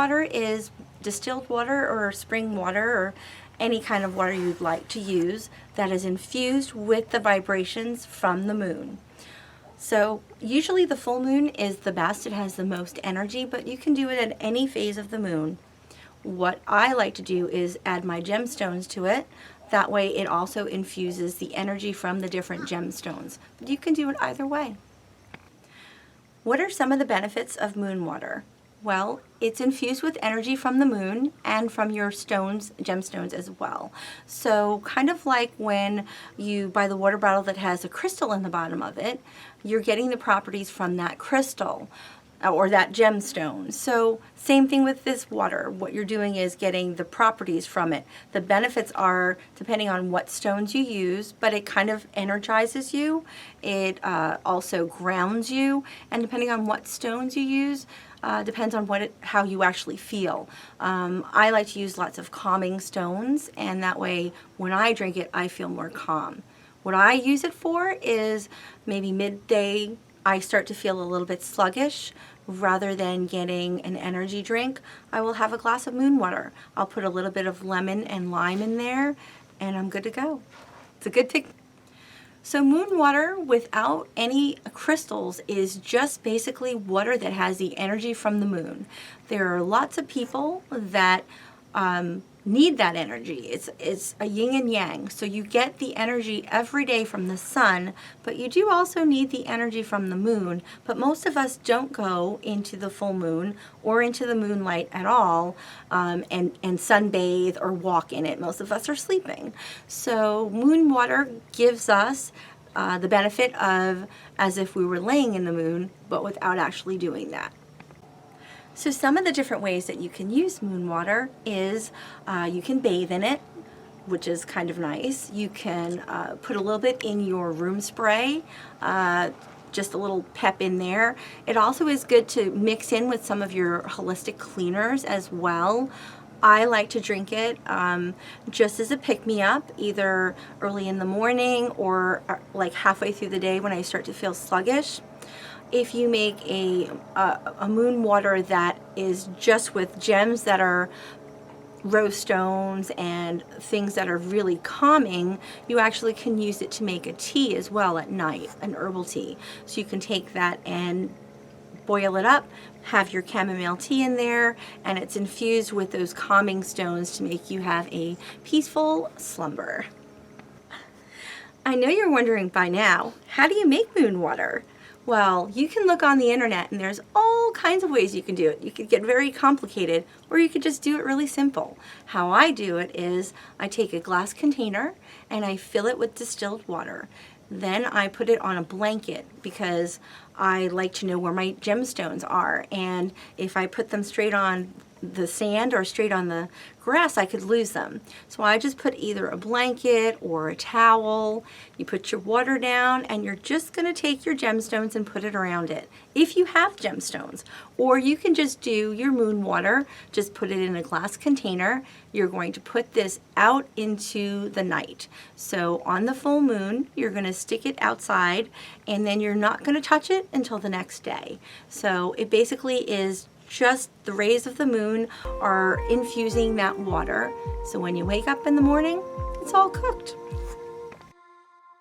water is distilled water or spring water or any kind of water you'd like to use that is infused with the vibrations from the moon. So usually the full moon is the best. It has the most energy, but you can do it at any phase of the moon. What I like to do is add my gemstones to it. That way it also infuses the energy from the different gemstones. But you can do it either way. What are some of the benefits of moon water? Well, it's infused with energy from the moon and from your gemstones as well. So kind of like when you buy the water bottle that has a crystal in the bottom of it, you're getting the properties from that crystal or that gemstone. So same thing with this water. What you're doing is getting the properties from it. The benefits are depending on what stones you use, but it kind of energizes you. It also grounds you, and depending on what stones you use, depends on how you actually feel. I like to use lots of calming stones, and that way when I drink it, I feel more calm. What I use it for is maybe midday, I start to feel a little bit sluggish. Rather than getting an energy drink, I will have a glass of moon water. I'll put a little bit of lemon and lime in there, and I'm good to go. It's a good pick. So moon water without any crystals is just basically water that has the energy from the moon. There are lots of people that need that energy. It's a yin and yang. So you get the energy every day from the sun, but you do also need the energy from the moon. But most of us don't go into the full moon or into the moonlight at all and sunbathe or walk in it. Most of us are sleeping. So moon water gives us the benefit of as if we were laying in the moon, but without actually doing that. So some of the different ways that you can use moon water is you can bathe in it, which is kind of nice. You can put a little bit in your room spray, just a little pep in there. It also is good to mix in with some of your holistic cleaners as well. I like to drink it just as a pick-me-up, either early in the morning or like halfway through the day when I start to feel sluggish. If you make a moon water that is just with gems that are rose stones and things that are really calming, you actually can use it to make a tea as well at night, an herbal tea. So you can take that and boil it up, have your chamomile tea in there, and it's infused with those calming stones to make you have a peaceful slumber. I know you're wondering by now, how do you make moon water? Well, you can look on the internet and there's all kinds of ways you can do it. You could get very complicated, or you could just do it really simple. How I do it is I take a glass container and I fill it with distilled water. Then I put it on a blanket because I like to know where my gemstones are, and if I put them straight on the sand or straight on the grass, I could lose them. So I just put either a blanket or a towel. You put your water down and you're just going to take your gemstones and put it around it, if you have gemstones. Or you can just do your moon water, just put it in a glass container. You're going to put this out into the night. So on the full moon, you're going to stick it outside, and then you're not going to touch it until the next day. So it basically is just the rays of the moon are infusing that water. So when you wake up in the morning, it's all cooked.